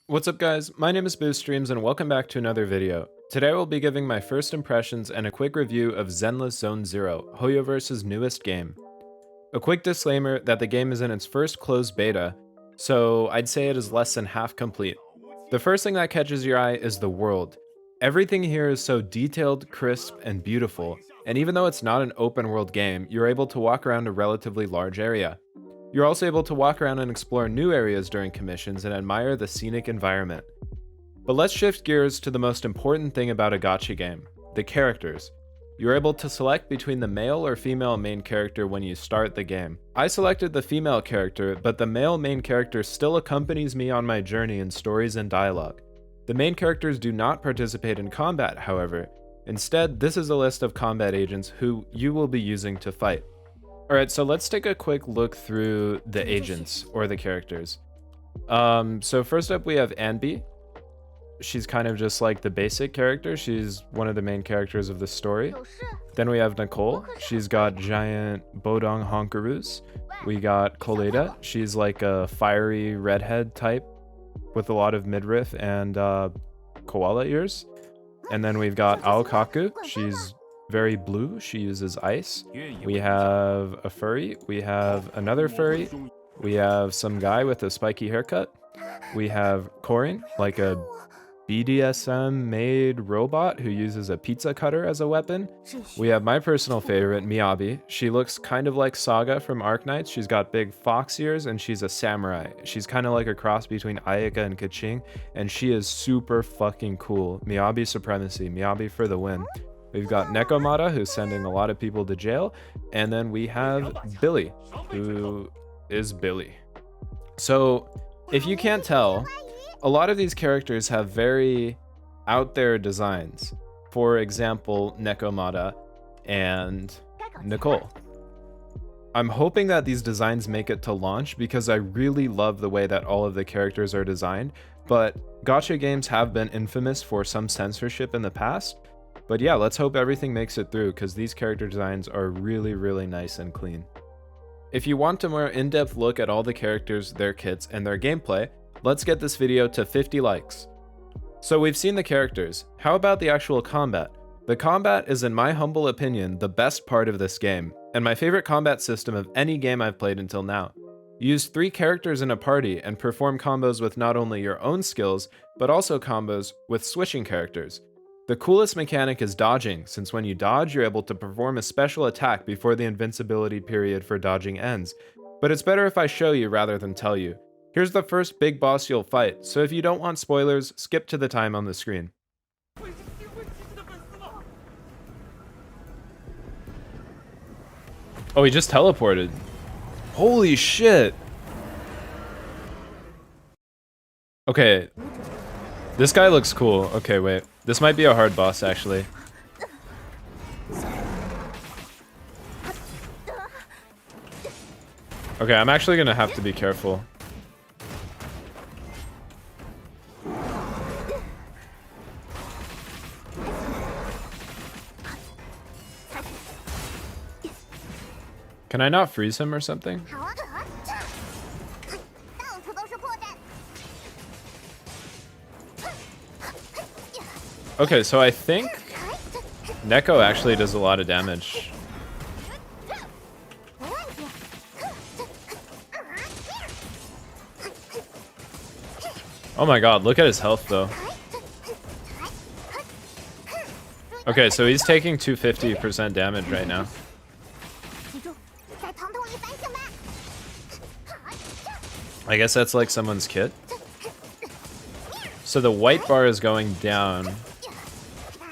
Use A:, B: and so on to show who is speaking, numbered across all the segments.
A: What's up guys, my name is BooStreams and welcome back to another video. Today I will be giving my first impressions and a quick review of Zenless Zone Zero, Hoyoverse's newest game. A quick disclaimer that the game is in its first closed beta, so I'd say it is less than half complete. The first thing that catches your eye is the world. Everything here is so detailed, crisp, and beautiful, and even though it's not an open world game, you're able to walk around a relatively large area. You're also able to walk around and explore new areas during commissions and admire the scenic environment. But let's shift gears to the most important thing about a gacha game, the characters. You're able to select between the male or female main character when you start the game. I selected the female character, but the male main character still accompanies me on my journey in stories and dialogue. The main characters do not participate in combat, however. Instead, this is a list of combat agents who you will be using to fight. Alright, so let's take a quick look through the agents, or the characters. So first up we have Anbi. She's kind of just like the basic character. She's one of the main characters of the story. Then we have Nicole. She's got giant Bodong honkaroos. We got Koleda. She's like a fiery redhead type with a lot of midriff and koala ears. And then we've got Aokaku. She's very blue. She uses ice. We have a furry. We have another furry. We have some guy with a spiky haircut. We have Korin, like a BDSM made robot who uses a pizza cutter as a weapon. We have my personal favorite, Miyabi. She looks kind of like Saga from Arknights. She's got big fox ears and she's a samurai. She's kind of like a cross between Ayaka and Kaching, and she is super fucking cool. Miyabi supremacy. Miyabi for the win. We've got Nekomata, who's sending a lot of people to jail, and then we have Billy, who is Billy. So, if you can't tell, a lot of these characters have very out there designs. For example, Nekomata and Nicole. I'm hoping that these designs make it to launch because I really love the way that all of the characters are designed, but gacha games have been infamous for some censorship in the past. But yeah, let's hope everything makes it through because these character designs are really nice and clean. If you want a more in-depth look at all the characters, their kits, and their gameplay, let's get this video to 50 likes. So we've seen the characters. How about the actual combat? The combat is, in my humble opinion, the best part of this game, and my favorite combat system of any game I've played until now. Use 3 characters in a party and perform combos with not only your own skills, but also combos with switching characters. The coolest mechanic is dodging, since when you dodge, you're able to perform a special attack before the invincibility period for dodging ends. But it's better if I show you rather than tell you. Here's the first big boss you'll fight, so if you don't want spoilers, skip to the time on the screen. Oh, he just teleported. Holy shit! Okay. This guy looks cool. Okay, wait. This might be a hard boss, actually. Okay, I'm actually gonna have to be careful. Can I not freeze him or something? Okay, so I think Neko actually does a lot of damage. Oh my god, look at his health though. Okay, so he's taking 250% damage right now. I guess that's like someone's kit. So the white bar is going down.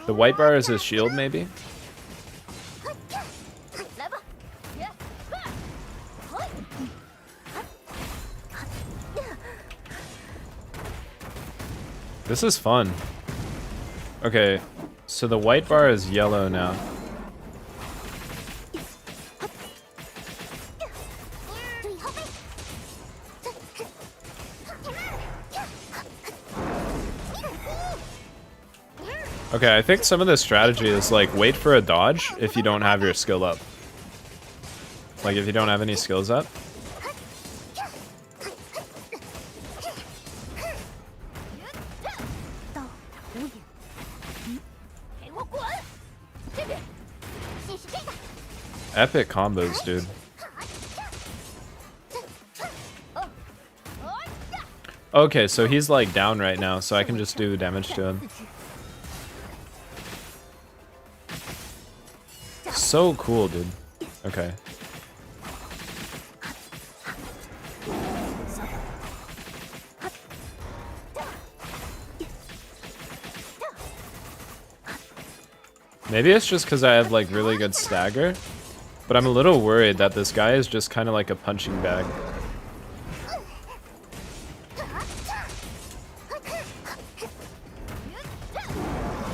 A: The white bar is his shield, maybe? This is fun. Okay, so the white bar is yellow now. Okay, I think some of the strategy is like wait for a dodge if you don't have your skill up. Like if you don't have any skills up. Epic combos, dude. Okay, so he's like down right now, so I can just do damage to him. So cool, dude. Okay. Maybe it's just because I have like really good stagger, but I'm a little worried that this guy is just kind of like a punching bag.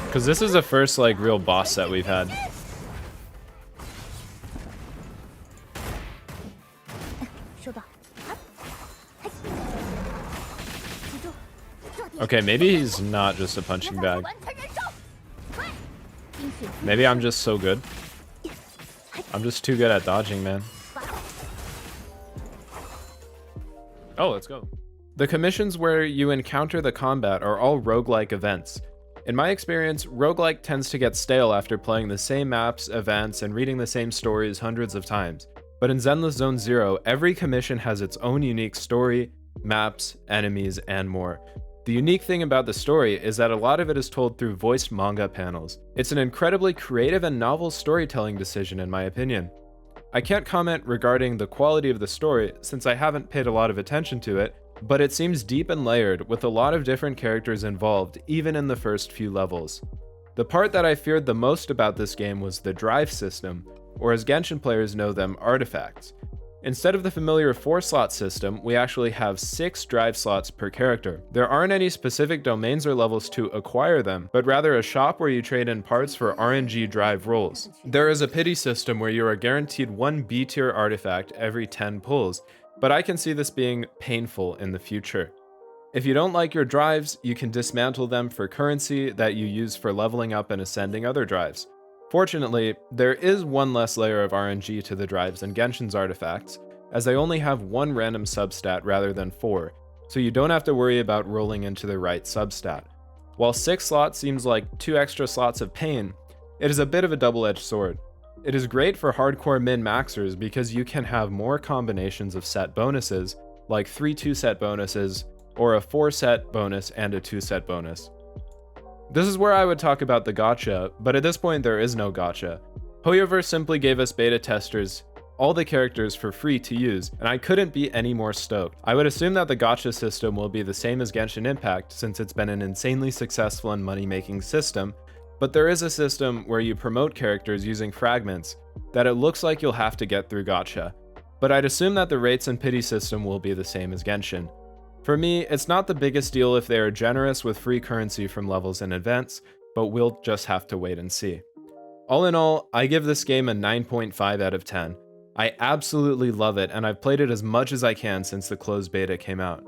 A: Because this is the first like real boss that we've had. Okay, maybe he's not just a punching bag. Maybe I'm just so good. I'm just too good at dodging, man. Oh, let's go. The commissions where you encounter the combat are all roguelike events. In my experience, roguelike tends to get stale after playing the same maps, events, and reading the same stories hundreds of times. But in Zenless Zone Zero, every commission has its own unique story, maps, enemies, and more. The unique thing about the story is that a lot of it is told through voiced manga panels. It's an incredibly creative and novel storytelling decision in my opinion. I can't comment regarding the quality of the story since I haven't paid a lot of attention to it, but it seems deep and layered with a lot of different characters involved even in the first few levels. The part that I feared the most about this game was the drive system, or as Genshin players know them, artifacts. Instead of the familiar 4-slot system, we actually have 6 drive slots per character. There aren't any specific domains or levels to acquire them, but rather a shop where you trade in parts for RNG drive rolls. There is a pity system where you are guaranteed 1 B-tier artifact every 10 pulls, but I can see this being painful in the future. If you don't like your drives, you can dismantle them for currency that you use for leveling up and ascending other drives. Fortunately, there is one less layer of RNG to the drives than Genshin's artifacts, as they only have 1 random substat rather than 4, so you don't have to worry about rolling into the right substat. While 6 slots seems like 2 extra slots of pain, it is a bit of a double-edged sword. It is great for hardcore min-maxers because you can have more combinations of set bonuses, like 3 2-set bonuses, or a 4-set bonus and a 2-set bonus. This is where I would talk about the gacha, but at this point there is no gacha. Hoyoverse simply gave us beta testers all the characters for free to use, and I couldn't be any more stoked. I would assume that the gacha system will be the same as Genshin Impact since it's been an insanely successful and money-making system, but there is a system where you promote characters using fragments that it looks like you'll have to get through gacha, but I'd assume that the rates and pity system will be the same as Genshin. For me, it's not the biggest deal if they are generous with free currency from levels and events, but we'll just have to wait and see. All in all, I give this game a 9.5 out of 10. I absolutely love it, and I've played it as much as I can since the closed beta came out.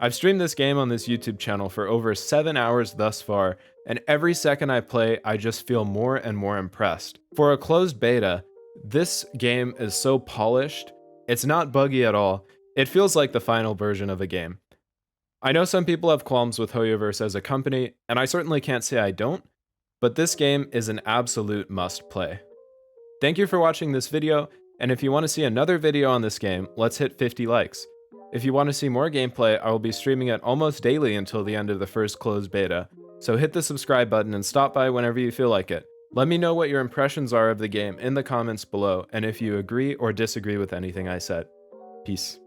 A: I've streamed this game on this YouTube channel for over 7 hours thus far, and every second I play, I just feel more and more impressed. For a closed beta, this game is so polished, it's not buggy at all, it feels like the final version of a game. I know some people have qualms with Hoyoverse as a company, and I certainly can't say I don't, but this game is an absolute must-play. Thank you for watching this video, and if you want to see another video on this game, let's hit 50 likes. If you want to see more gameplay, I will be streaming it almost daily until the end of the first closed beta, so hit the subscribe button and stop by whenever you feel like it. Let me know what your impressions are of the game in the comments below, and if you agree or disagree with anything I said. Peace.